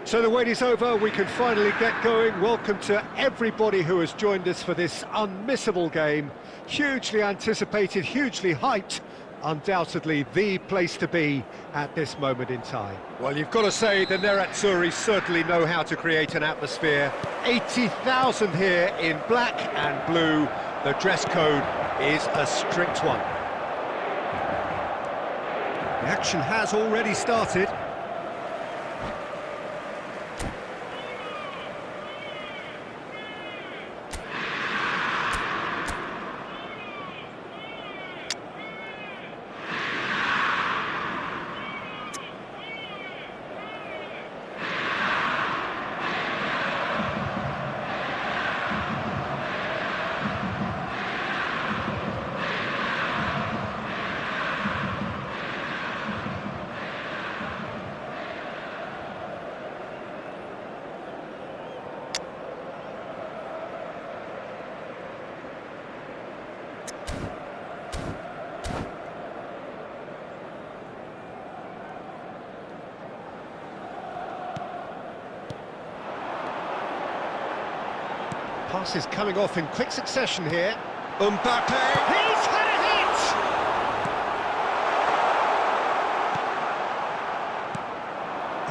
So the wait is over, we can finally get going. Welcome to everybody who has joined us for this unmissable game. Hugely anticipated, hugely hyped. Undoubtedly the place to be at this moment in time. Well, you've got to say the Nerazzurri certainly know how to create an atmosphere. 80,000 here in black and blue. The dress code is a strict one. The action has already started. Pass is coming off in quick succession here. Mbappe! He's had a hit!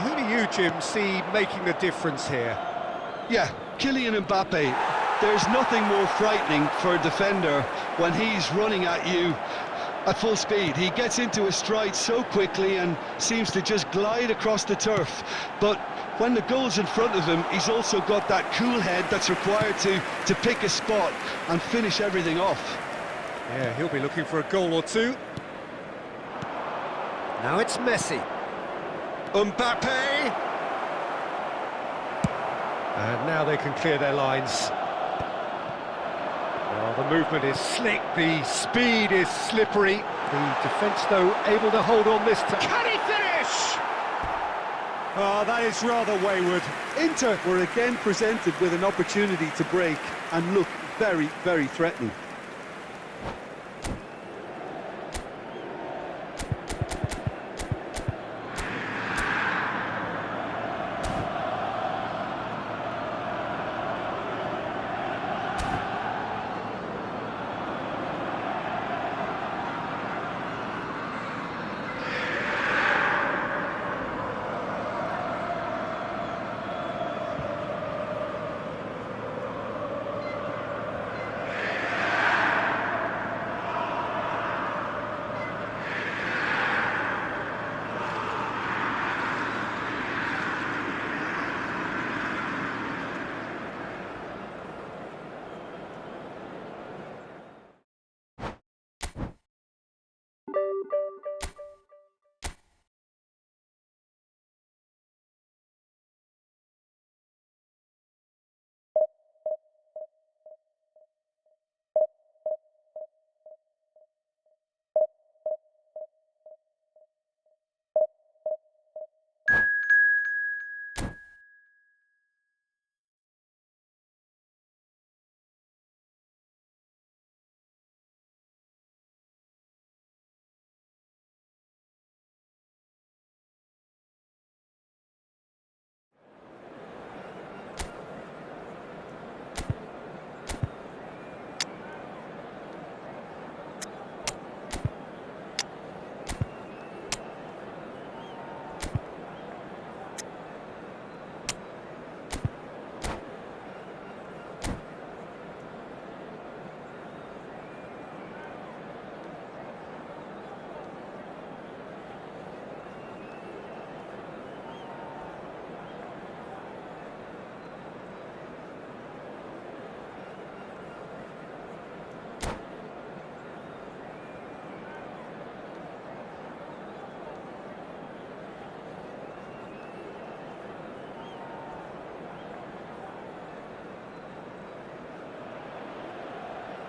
Who do you, Jim, see making the difference here? Yeah, Kylian Mbappe. There's nothing more frightening for a defender when he's running at you at full speed. He gets into a stride so quickly and seems to just glide across the turf. But when the goal's in front of him, he's also got that cool head that's required to pick a spot and finish everything off. Yeah, he'll be looking for a goal or two. Now it's Messi. Mbappe! And now they can clear their lines. Well, the movement is slick, the speed is slippery. The defence, though, able to hold on this time. Can he finish? Oh, that is rather wayward. Inter were again presented with an opportunity to break and look very, very threatening.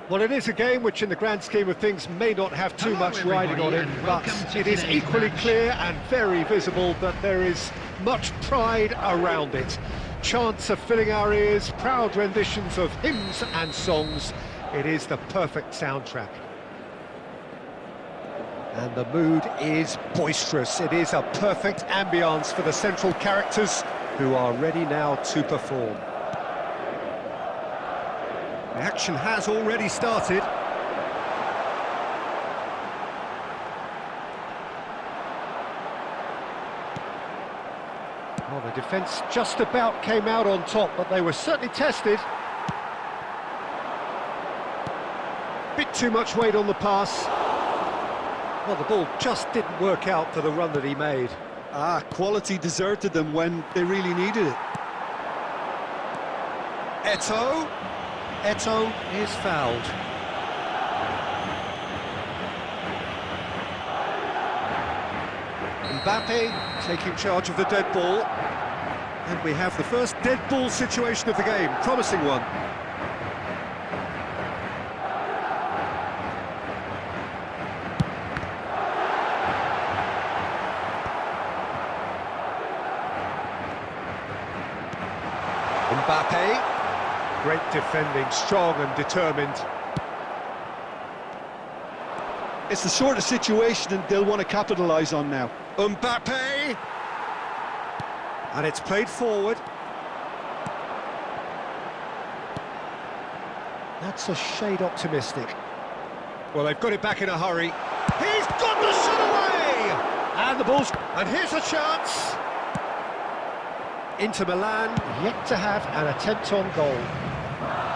Well, it is a game which in the grand scheme of things may not have too much riding on it, but it is equally clear and very visible that there is much pride around it. Chants are filling our ears, proud renditions of hymns and songs. It is the perfect soundtrack. And the mood is boisterous. It is a perfect ambience for the central characters who are ready now to perform. The action has already started. Well, the defence just about came out on top, but they were certainly tested. Bit too much weight on the pass. Well, the ball just didn't work out for the run that he made. Quality deserted them when they really needed it. Eto'o is fouled. Mbappe taking charge of the dead ball. And we have the first dead ball situation of the game, promising one. Mbappe. Great defending, strong and determined. It's the sort of situation that they'll want to capitalise on now. Mbappe! And it's played forward. That's a shade optimistic. Well, they've got it back in a hurry. He's got the shot away! And the ball's... And here's a chance! Inter Milan yet to have an attempt on goal.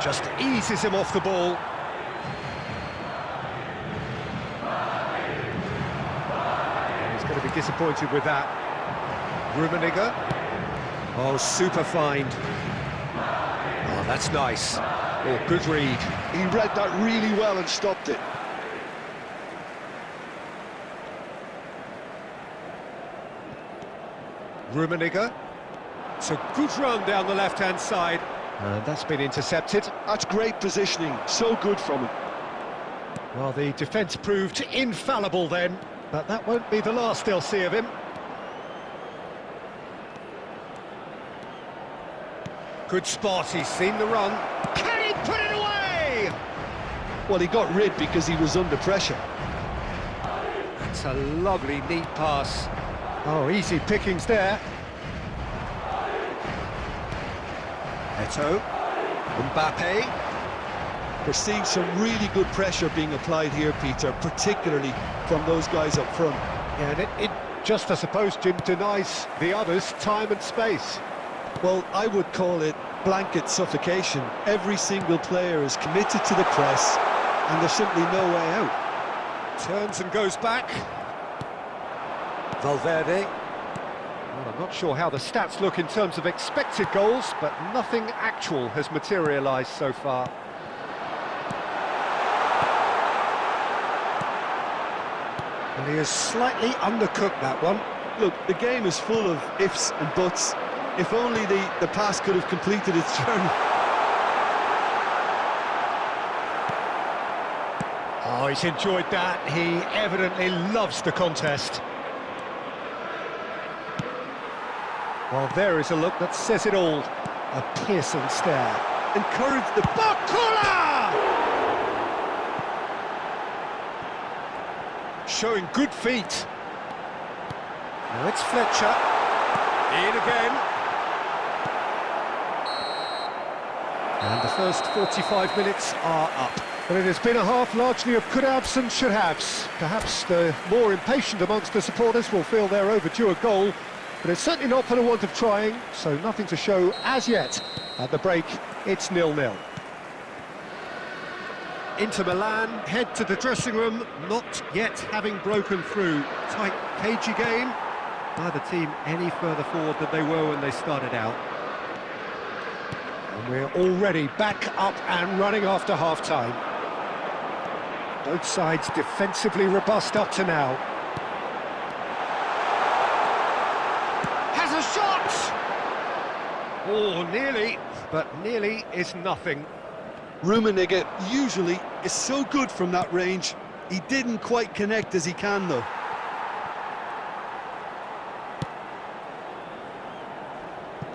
Just eases him off the ball. He's going to be disappointed with that. Rummenigge. Oh, super find. Oh, that's nice. Oh, good read. He read that really well and stopped it. Rummenigge. It's a good run down the left-hand side. And that's been intercepted. That's great positioning, so good from him. Well, the defence proved infallible then, but that won't be the last they'll see of him. Good spot, he's seen the run. Can he put it away? Well, he got rid because he was under pressure. That's a lovely, neat pass. Oh, easy pickings there. Eto'o, Mbappe. We're seeing some really good pressure being applied here, Peter, particularly from those guys up front. Yeah, and it just, I suppose, Jim, denies the others time and space. Well, I would call it blanket suffocation. Every single player is committed to the press, and there's simply no way out. Turns and goes back. Valverde. Well, I'm not sure how the stats look in terms of expected goals, but nothing actual has materialised so far. And he has slightly undercooked that one. Look, the game is full of ifs and buts. If only the pass could have completed its journey. Oh, he's enjoyed that. He evidently loves the contest. Well, there is a look that says it all. A piercing stare. Encourage the... Bakula! Showing good feet. Now it's Fletcher. In again. And the first 45 minutes are up. But it has been a half largely of could-haves and should-haves. Perhaps the more impatient amongst the supporters will feel they're overdue a goal, but it's certainly not for the want of trying, so nothing to show as yet. At the break, it's 0-0. Inter Milan head to the dressing room, not yet having broken through. Tight, cagey game. Neither team any further forward than they were when they started out. And we're already back up and running after half-time. Both sides defensively robust up to now. Has a shot! Oh, nearly, but nearly is nothing. Rummenigge usually is so good from that range. He didn't quite connect as he can, though.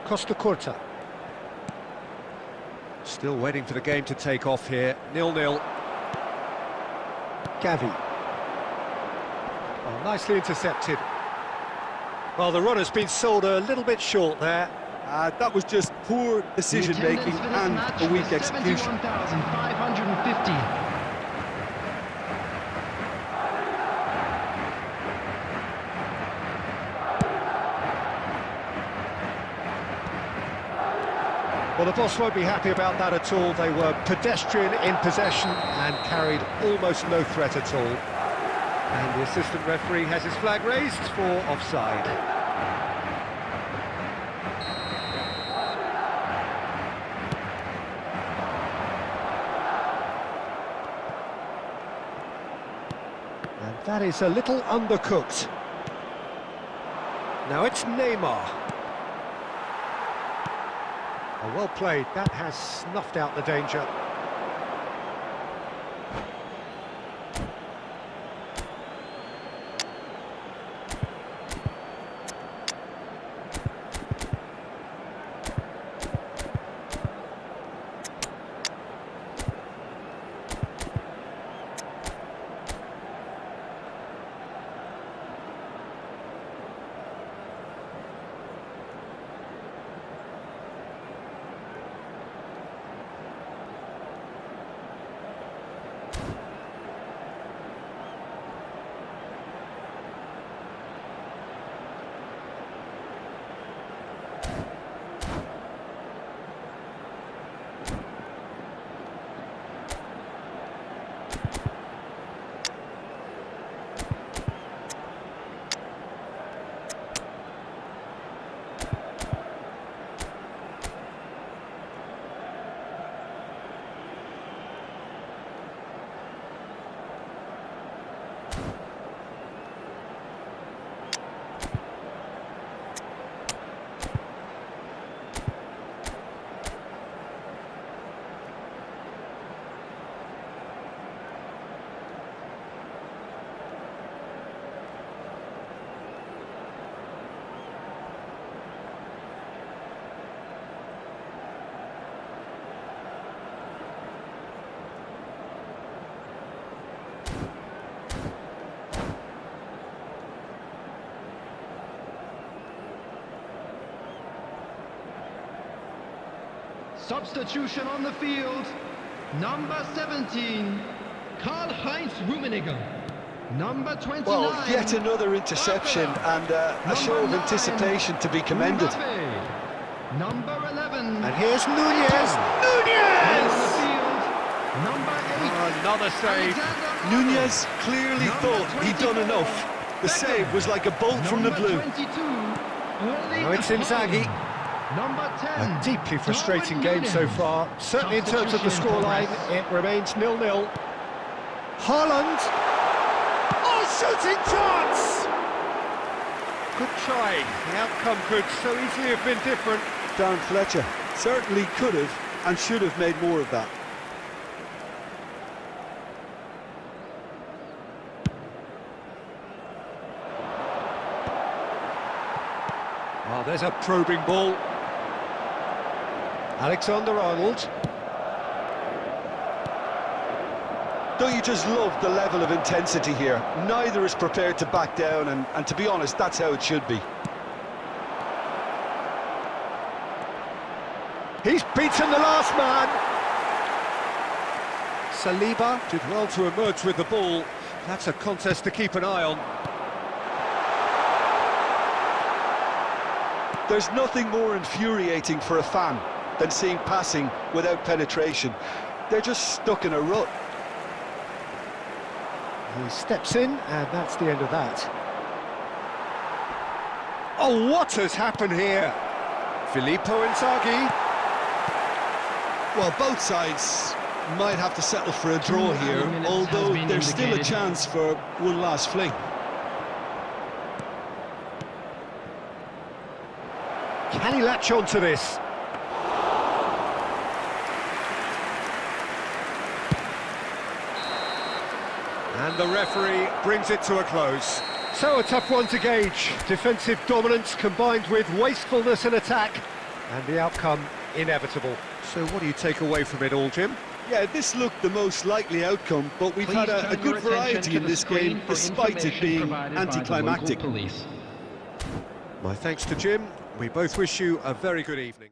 Costa Curta. Still waiting for the game to take off here. 0-0. Gavi. Oh, nicely intercepted. Well, the run has been sold a little bit short there. That was just poor decision-making and a weak execution. 71,550. Well, the boss won't be happy about that at all. They were pedestrian in possession and carried almost no threat at all. And the assistant referee has his flag raised for offside. And that is a little undercooked. Now it's Neymar. Oh, well played. That has snuffed out the danger. Substitution on the field. Number 17, Karl-Heinz Rummenigge. Number 29. Well, yet another interception and a show of anticipation to be commended. Mbappe. Number 11. And here's Nunez. Nunez! On the field. Number 8. Another save. Nunez clearly thought he'd done enough. The save was like a bolt from the blue. 22. Now it's Inzaghi. Number 10. A deeply frustrating game so far. Certainly in terms of the scoreline, it remains 0-0. Haaland. Oh, shooting chance! Good try. The outcome could so easily have been different. Dan Fletcher certainly could have and should have made more of that. Oh, there's a probing ball. Alexander-Arnold. Don't you just love the level of intensity here? Neither is prepared to back down, and to be honest, that's how it should be. He's beaten the last man. Saliba did well to emerge with the ball. That's a contest to keep an eye on. There's nothing more infuriating for a fan than seeing passing without penetration. They're just stuck in a rut. He steps in, and that's the end of that. Oh, what has happened here? Filippo Inzaghi. Well, both sides might have to settle for a draw here, although there's still a chance for one last fling. Can he latch on to this? And the referee brings it to a close. So a tough one to gauge. Defensive dominance combined with wastefulness in attack, and the outcome inevitable. So what do you take away from it all, Jim? Yeah, this looked the most likely outcome, but we've had a good variety in this game, despite it being anticlimactic. My thanks to Jim. We both wish you a very good evening.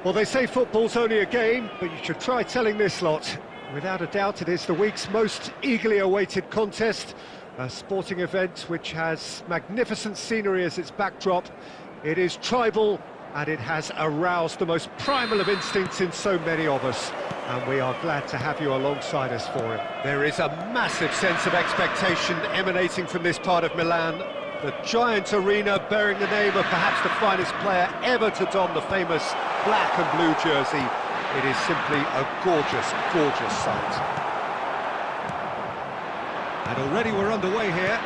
Well, they say football's only a game, but you should try telling this lot. Without a doubt, it is the week's most eagerly awaited contest, a sporting event which has magnificent scenery as its backdrop. It is tribal, and it has aroused the most primal of instincts in so many of us, and we are glad to have you alongside us for it. There is a massive sense of expectation emanating from this part of Milan. The giant arena bearing the name of perhaps the finest player ever to don the famous black and blue jersey. It is simply a gorgeous, gorgeous sight. And already we're underway here.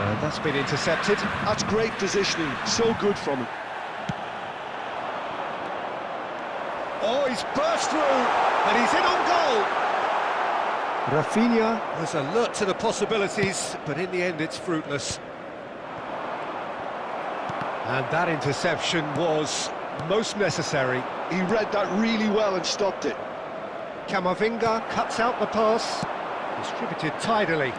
And that's been intercepted. That's great positioning, so good from him. Oh, he's burst through, and he's in on goal. Rafinha was alert to the possibilities, but in the end it's fruitless. And that interception was most necessary. He read that really well and stopped it. Camavinga cuts out the pass, distributed tidily.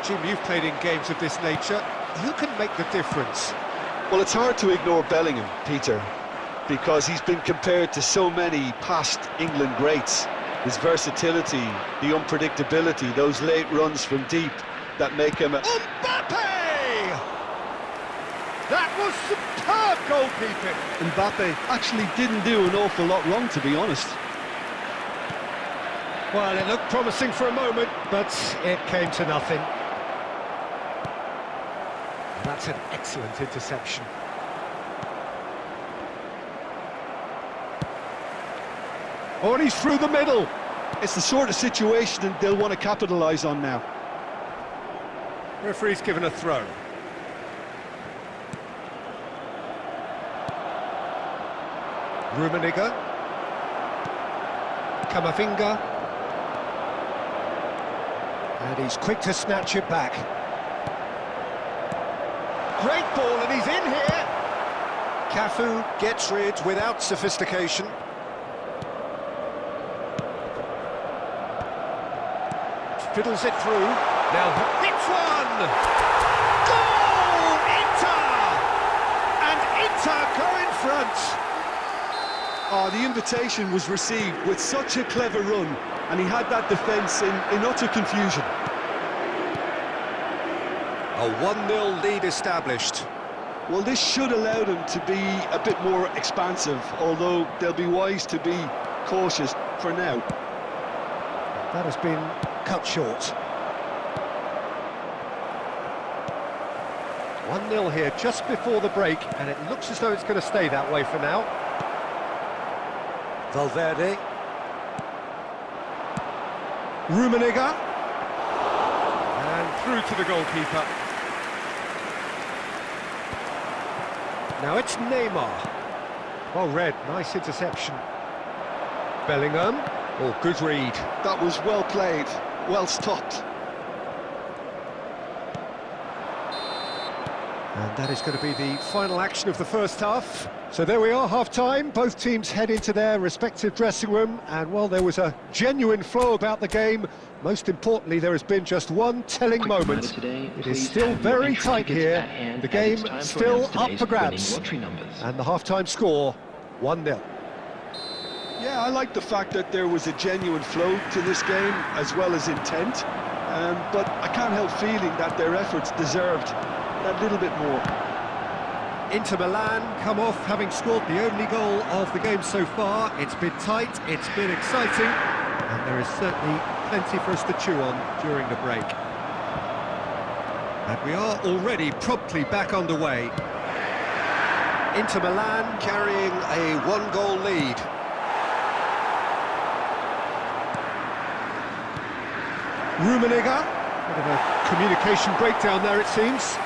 Jim, you've played in games of this nature. Who can make the difference? Well, it's hard to ignore Bellingham, Peter, because he's been compared to so many past England greats. His versatility, the unpredictability, those late runs from deep that make him a... Mbappe! That was superb goalkeeping. Mbappe actually didn't do an awful lot wrong, to be honest. Well, it looked promising for a moment, but it came to nothing. That's an excellent interception. Oh, and he's through the middle. It's the sort of situation that they'll want to capitalise on now. Referee's given a throw. Rummenigge. Camavinga. And he's quick to snatch it back. Great ball, and he's in here. Cafu gets rid without sophistication. Fiddles it through. Now hits one! Goal! Inter! And Inter go in front. Oh, the invitation was received with such a clever run, and he had that defence in utter confusion. A 1-0 lead established. Well, this should allow them to be a bit more expansive, although they'll be wise to be cautious for now. That has been cut short. 1-0 here just before the break, and it looks as though it's going to stay that way for now. Valverde. Rummenigge. And through to the goalkeeper. Now it's Neymar. Well read, nice interception. Bellingham. Oh, good read. That was well played, well stopped. And that is going to be the final action of the first half. So there we are, half-time. Both teams head into their respective dressing room. And, well, there was a genuine flow about the game. Most importantly, there has been just one telling moment. It is still very tight here. The game still up for grabs. And the half-time score, 1-0. Yeah, I like the fact that there was a genuine flow to this game, as well as intent. But I can't help feeling that their efforts deserved a little bit more. Inter Milan come off having scored the only goal of the game so far. It's been tight, it's been exciting, and there is certainly plenty for us to chew on during the break. And we are already promptly back underway. Inter Milan carrying a 1-goal lead. Rummenigge, bit of a communication breakdown there it seems.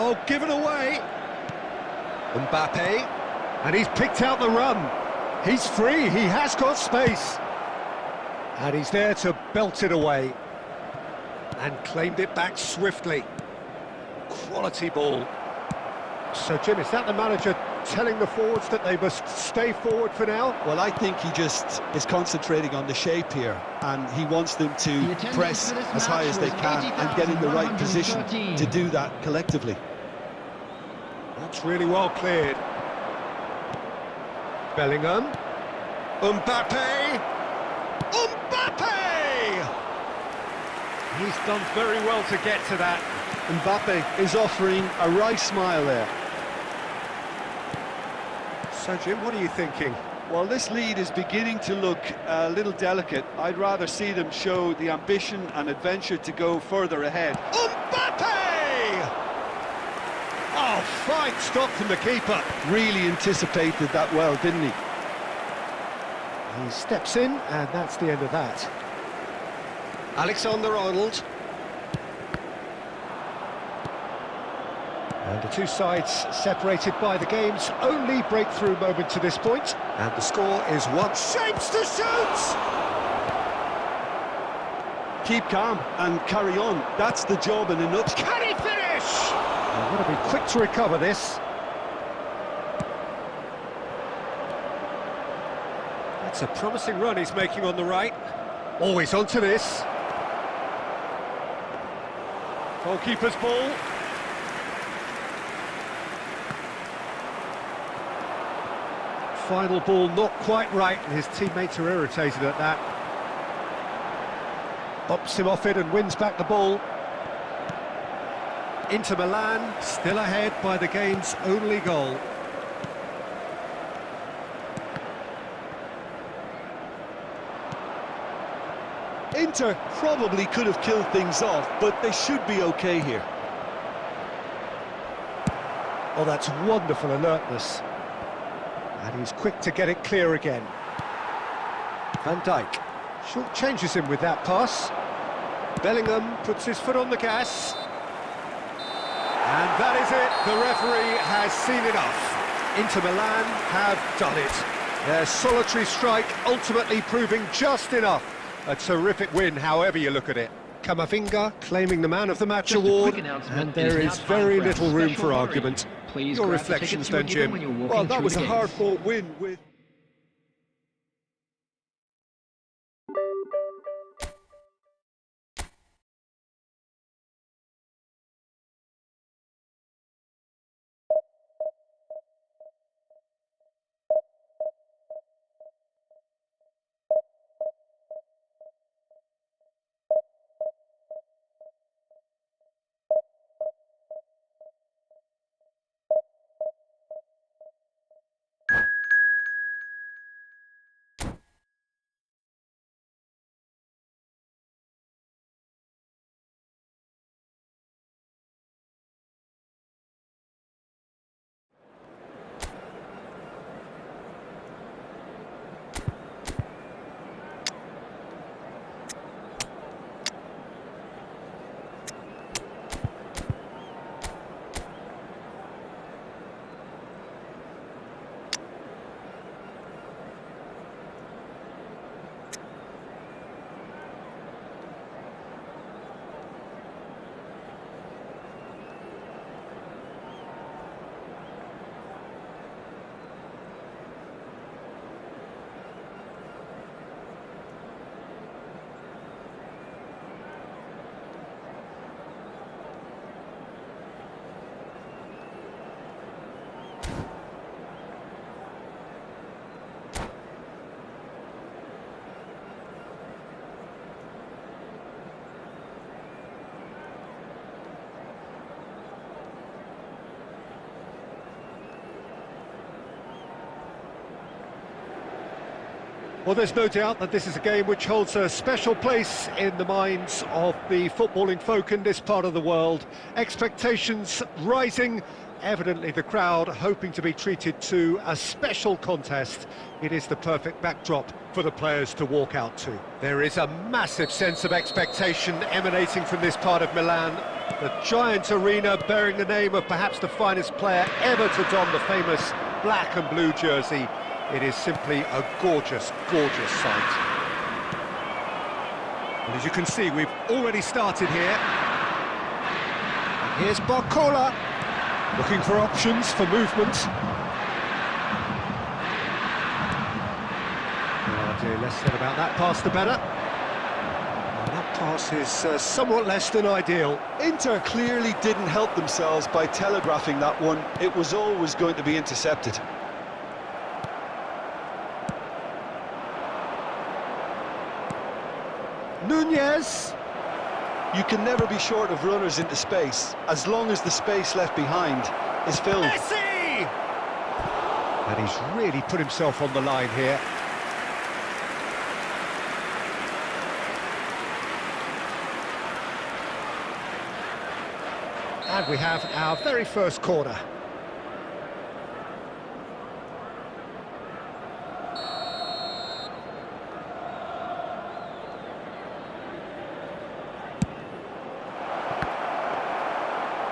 Oh, given away. Mbappe, and he's picked out the run. He's free, he has got space. And he's there to belt it away. And claimed it back swiftly. Quality ball. So, Jim, is that the manager telling the forwards that they must stay forward for now? Well, I think he just is concentrating on the shape here, and he wants them to press as high as they can and get in the right position to do that collectively. That's really well cleared. Bellingham. Mbappe! Mbappe! He's done very well to get to that. Mbappe is offering a right smile there. So, Jim, what are you thinking? Well, this lead is beginning to look a little delicate. I'd rather see them show the ambition and adventure to go further ahead. Mbappe! Oh, fine stop from the keeper. Really anticipated that well, didn't he? He steps in, and that's the end of that. Alexander-Arnold. And the two sides separated by the game's only breakthrough moment to this point. And the score is one. Shapes to shoot! Keep calm and carry on. That's the job in a nutshell. Can he finish? They've got to be quick to recover this. That's a promising run he's making on the right. Always onto this. Goalkeeper's ball. Final ball not quite right, and his teammates are irritated at that. Bops him off it and wins back the ball. Inter Milan still ahead by the game's only goal. Inter probably could have killed things off, but they should be okay here. Oh, that's wonderful alertness. And he's quick to get it clear again. Van Dijk short changes him with that pass. Bellingham puts his foot on the gas. And that is it. The referee has seen enough. Inter Milan have done it. Their solitary strike ultimately proving just enough. A terrific win, however you look at it. Camavinga claiming the man of the match award, and there is very little room for argument. Your reflections then, Jim? Well, that was a hard-fought win with... Well, there's no doubt that this is a game which holds a special place in the minds of the footballing folk in this part of the world. Expectations rising, evidently the crowd hoping to be treated to a special contest. It is the perfect backdrop for the players to walk out to. There is a massive sense of expectation emanating from this part of Milan. The giant arena bearing the name of perhaps the finest player ever to don the famous black and blue jersey. It is simply a gorgeous, gorgeous sight. And as you can see, we've already started here. And here's Barcola, looking for options for movement. Oh dear, less said about that pass the better. And that pass is somewhat less than ideal. Inter clearly didn't help themselves by telegraphing that one. It was always going to be intercepted. Nunez. You can never be short of runners into space, as long as the space left behind is filled. Messi! And he's really put himself on the line here. And we have our very first corner.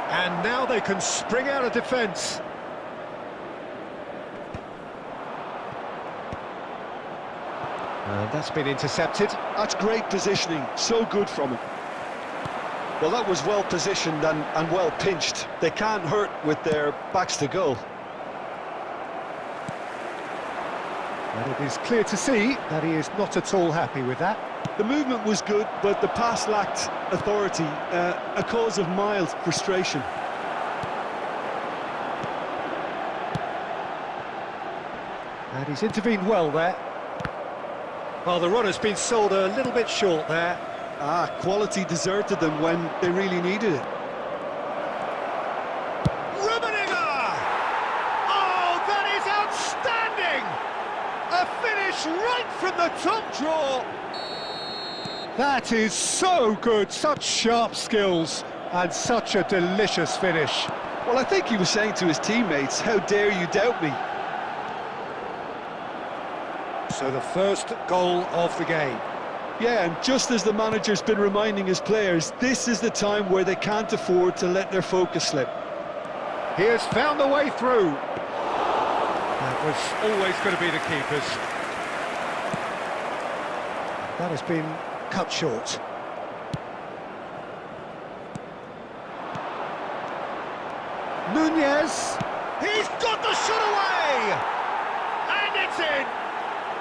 And now they can spring out of defence. And that's been intercepted. That's great positioning, so good from him. Well, that was well positioned and well pinched. They can't hurt with their backs to goal. And it is clear to see that he is not at all happy with that. The movement was good, but the pass lacked authority, a cause of mild frustration. And he's intervened well there. Well, the run has been sold a little bit short there. Quality deserted them when they really needed it. Rummenigge! Oh, that is outstanding! A finish right from the top draw. That is so good, such sharp skills and such a delicious finish. Well, I think he was saying to his teammates, how dare you doubt me? So the first goal of the game. Yeah, and just as the manager's been reminding his players, this is the time where they can't afford to let their focus slip. He has found the way through. That was always going to be the keeper's. That has been cut short. Nunez. He's got the shot away! And it's in!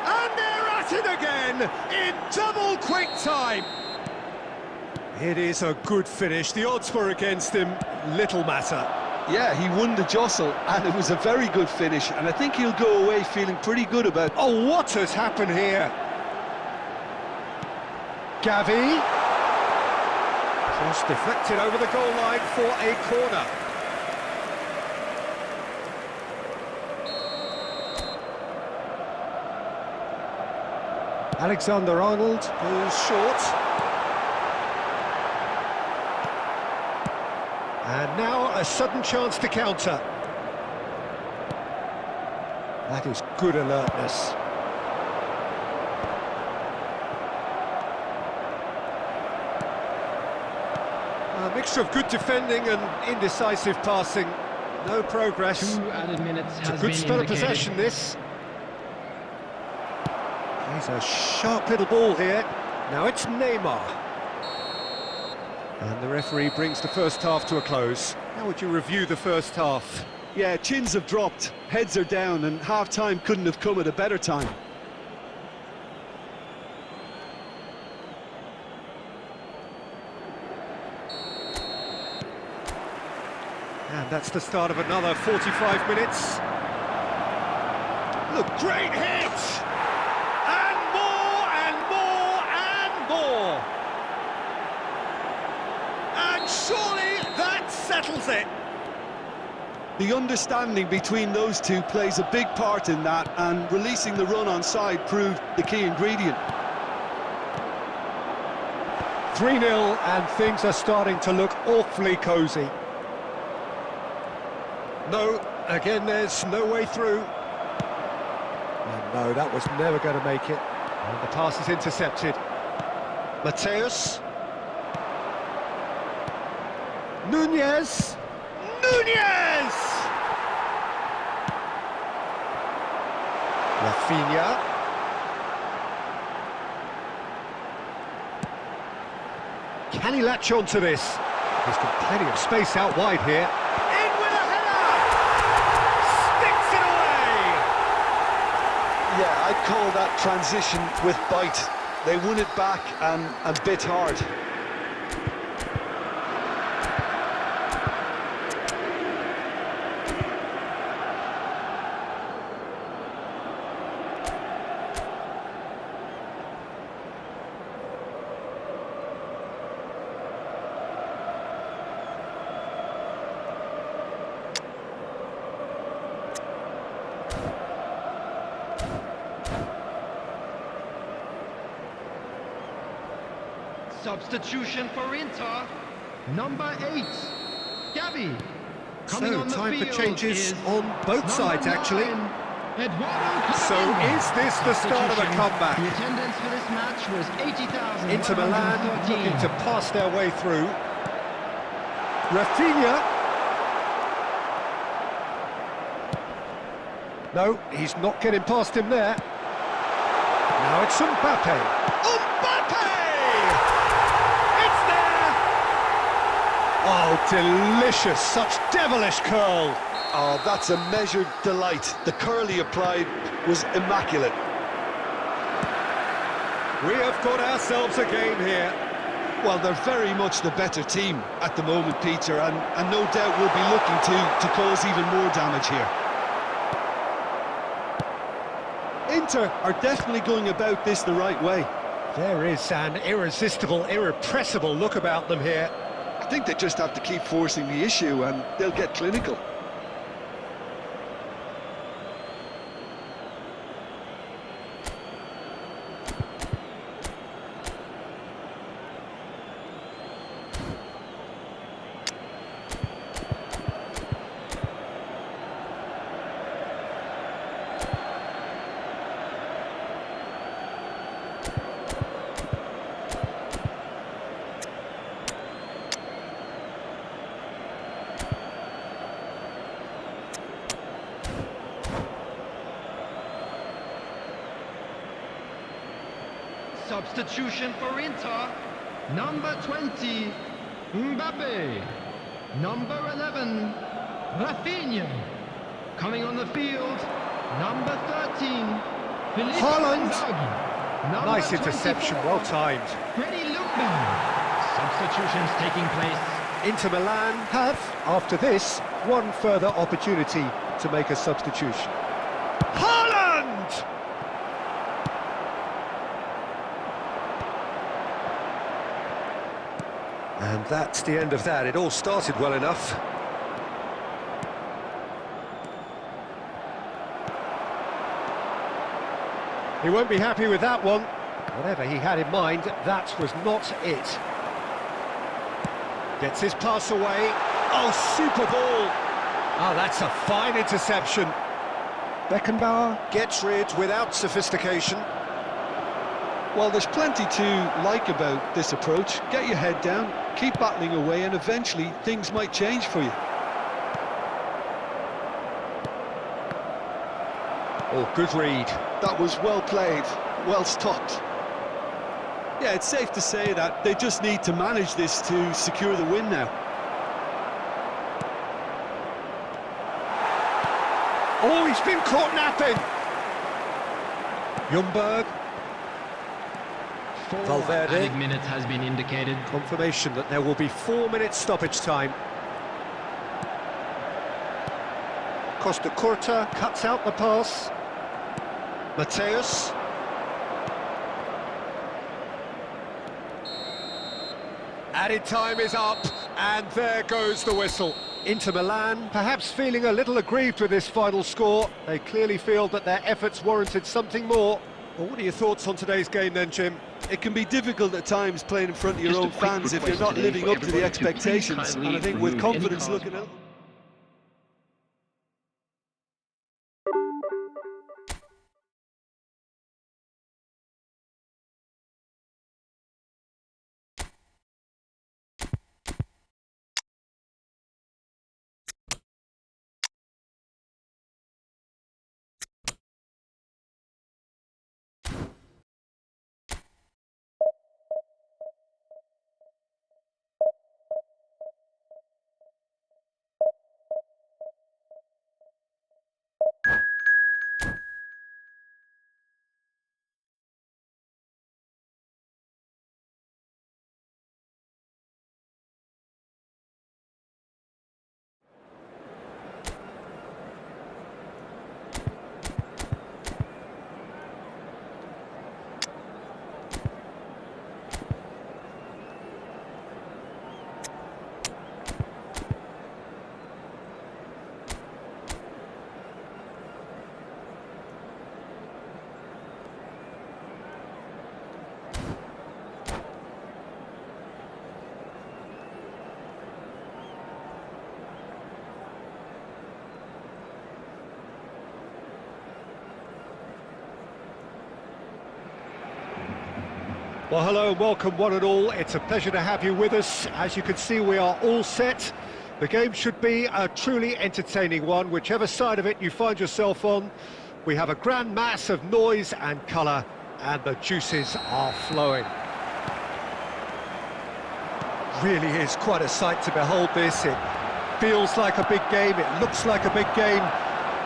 And they're at it again in double quick time. It is a good finish. The odds were against him. Little matter. Yeah, he won the jostle, and it was a very good finish, and I think he'll go away feeling pretty good about it. Oh, what has happened here? Gavi. Cross deflected over the goal line for a corner. Alexander-Arnold goes short. And now a sudden chance to counter. That is good alertness. A mixture of good defending and indecisive passing. No progress. 2 added minutes It's a has good been spell of indicated. possession, this. He's a sharp little ball here. Now it's Neymar. And the referee brings the first half to a close. How would you review the first half? Yeah, chins have dropped, heads are down, and half-time couldn't have come at a better time. And that's the start of another 45 minutes. Look, great hit! And more, and more, and more! And surely that settles it! The understanding between those two plays a big part in that, and releasing the run on side proved the key ingredient. 3-0, and things are starting to look awfully cosy. No, again there's no way through. And no, that was never going to make it. And the pass is intercepted. Mateus. Nunez! Nunez! Rafinha. Can he latch on to this? He's got plenty of space out wide here. In with a header! Sticks it away! Yeah, I'd call that transition with bite. They won it back and bit hard. Substitution for Inter, number 8, Gavi. Coming So, on the time for field changes is on both number sides, actually. 9, Eduardo So, Camavinga. is this the start of a Substitution. comeback? The attendance for this match was 80,000. Inter Milan looking to pass their way through. Rafinha. No, he's not getting past him there. Now it's Mbappe. Mbappe! It's there! Oh, delicious, such devilish curl. Oh, that's a measured delight. The curl he applied was immaculate. We have got ourselves a game here. Well, they're very much the better team at the moment, Peter, and no doubt will be looking to cause even more damage here. Inter are definitely going about this the right way. There is an irresistible, irrepressible look about them here. I think they just have to keep forcing the issue and they'll get clinical. Substitution for Inter, number 20, Mbappe. Number 11, Rafinha. Coming on the field, number 13, Filippo Haaland. Inzaghi. Number Nice interception, 24, well timed. Freddie Ljungberg. Substitutions taking place. Inter Milan have, after this, one further opportunity to make a substitution. Haaland! And that's the end of that. It all started well enough. He won't be happy with that one. Whatever he had in mind, that was not it. Gets his pass away. Oh, super ball! Oh, that's a fine interception. Beckenbauer gets rid without sophistication. Well, there's plenty to like about this approach. Get your head down, keep battling away, and eventually things might change for you. Oh, good read. That was well played, well stopped. Yeah, it's safe to say that they just need to manage this to secure the win now. Oh, he's been caught napping. Ljungberg. Valverde. Added minute has been indicated. Confirmation that there will be 4 minutes stoppage time. Costa Curta cuts out the pass. Mateus. Added time is up, and there goes the whistle. Inter Milan, perhaps feeling a little aggrieved with this final score. They clearly feel that their efforts warranted something more. Well, what are your thoughts on today's game then, Jim? It can be difficult at times playing in front of your own fans if you're not living up to the expectations. And I think with confidence looking at... Well, hello, welcome one and all. It's a pleasure to have you with us. As you can see, we are all set. The game should be a truly entertaining one, whichever side of it you find yourself on. We have a grand mass of noise and colour, and the juices are flowing. Really is quite a sight to behold this. It feels like a big game, it looks like a big game.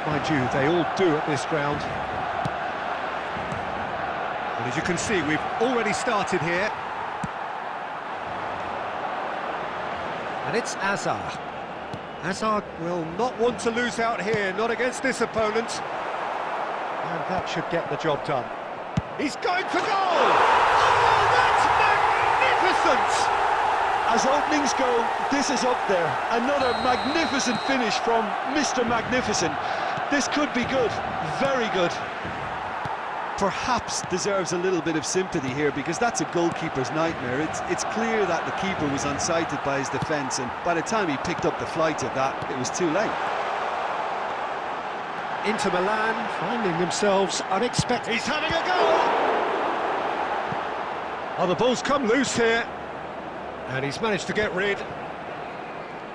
Mind you, they all do at this ground. And as you can see, we've already started here. And it's Azar. Azar will not want to lose out here, not against this opponent. And that should get the job done. He's going for goal! Oh, that's magnificent! As openings go, this is up there. Another magnificent finish from Mr. Magnificent. This could be good, very good. Perhaps deserves a little bit of sympathy here because that's a goalkeeper's nightmare. It's clear that the keeper was unsighted by his defence, and by the time he picked up the flight of that, it was too late. Inter Milan finding themselves unexpected. He's having a go! Oh, the ball's come loose here, and he's managed to get rid.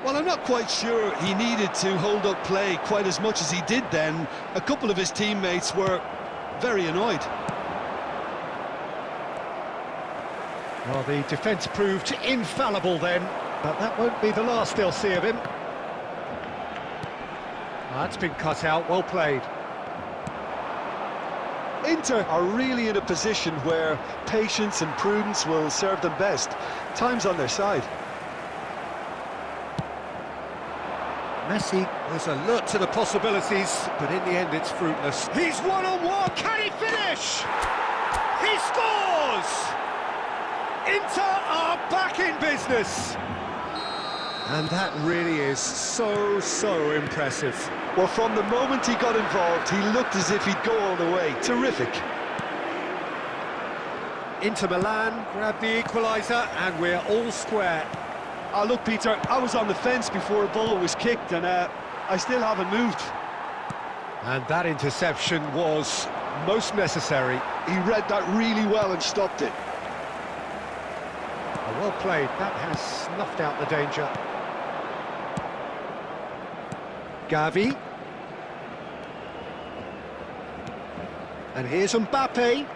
Well, I'm not quite sure he needed to hold up play quite as much as he did then. A couple of his teammates were very annoyed. Well, the defence proved infallible then, but that won't be the last they'll see of him. That's been cut out, well played. Inter are really in a position where patience and prudence will serve them best. Time's on their side. Messi was alert to the possibilities, but in the end it's fruitless. He's one-on-one, can he finish? He scores! Inter are back in business! And that really is so impressive. Well, from the moment he got involved, he looked as if he'd go all the way. Terrific. Inter Milan grabbed the equaliser, and we're all square. Oh, look, Peter, I was on the fence before a ball was kicked, and I still haven't moved. And that interception was most necessary. He read that really well and stopped it. Well played, that has snuffed out the danger. Gavi. And here's Mbappe.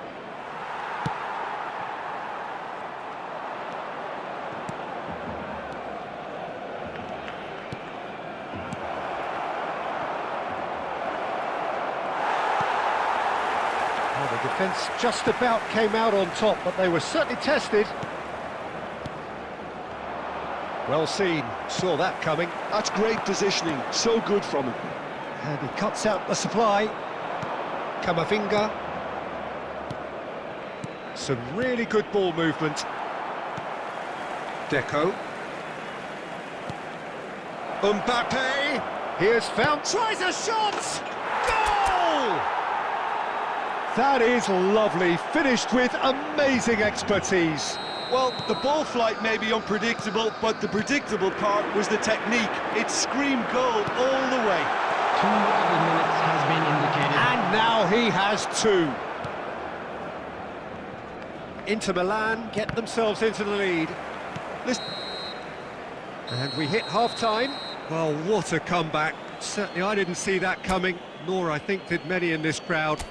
The defence just about came out on top, but they were certainly tested. Well seen, saw that coming. That's great positioning, so good from him. And he cuts out the supply. Camavinga. Some really good ball movement. Deco. Mbappe, he has found, tries a shot! Goal! That is lovely, finished with amazing expertise. Well, the ball flight may be unpredictable, but the predictable part was the technique. It screamed goal all the way. 2 added minutes has been indicated. And now he has 2. Inter Milan get themselves into the lead. And we hit half-time. Well, what a comeback. Certainly I didn't see that coming, nor I think did many in this crowd.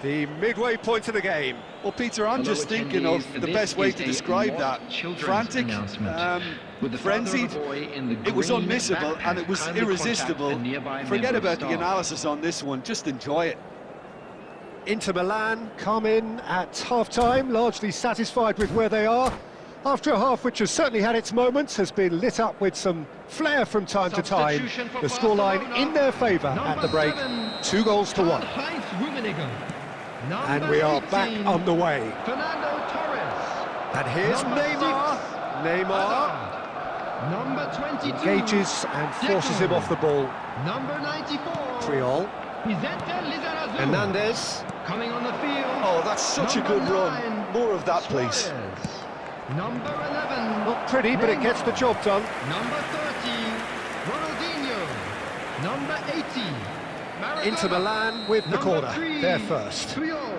The midway point of the game. Well, Peter, I'm just thinking of the best way to describe that. Frantic, frenzied, it was unmissable and it was irresistible. Forget about the analysis on this one, just enjoy it. Inter Milan come in at half-time, largely satisfied with where they are. After a half which has certainly had its moments, has been lit up with some flair from time to time. The scoreline in their favour at the break, 2 goals to 1. And we are back on the way. And here's Neymar. Neymar Number 22. engages and forces him off the ball. Number 94. Triol. Hernandez. Coming on the field. Oh, that's such a good run. More of that, please. Number 11. Not pretty, but it gets the job done. Number 30. Ronaldinho. Number 80. Maradona. Inter Milan with the corner. 3, They're first. Triol.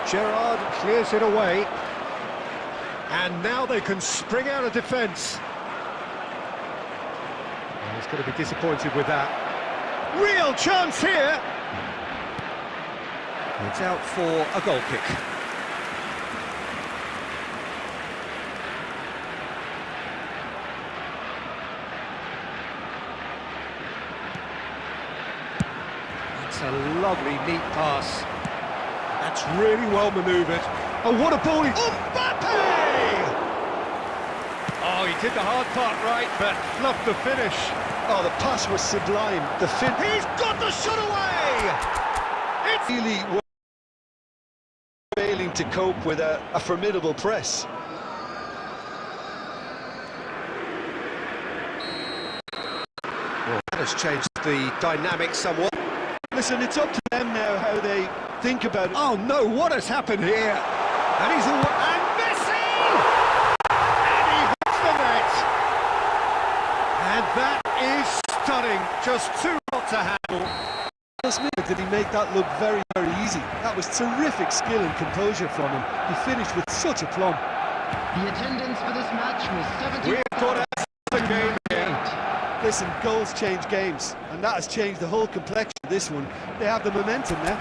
Gerrard clears it away. And now they can spring out of defence. Oh, he's going to be disappointed with that. Real chance here. It's out for a goal kick. It's a lovely, neat pass. That's really well manoeuvred. Oh, what a ball! Mbappe! Oh, he did the hard part right, but fluffed the finish. Oh, the pass was sublime. He's got the shot away! It's Really failing to cope with a formidable press. Well, that has changed the dynamic somewhat. Listen, it's up to them now how they think about it. Oh no, what has happened here? And he's all... And Messi! And he hits the net! And that is stunning. Just too hot to handle. Just minute did he make that look very, very easy. That was terrific skill and composure from him. He finished with such aplomb. The attendance for this match was 70. We're caught out of the game here. Listen, goals change games, and that has changed the whole complexion of this one. They have the momentum now.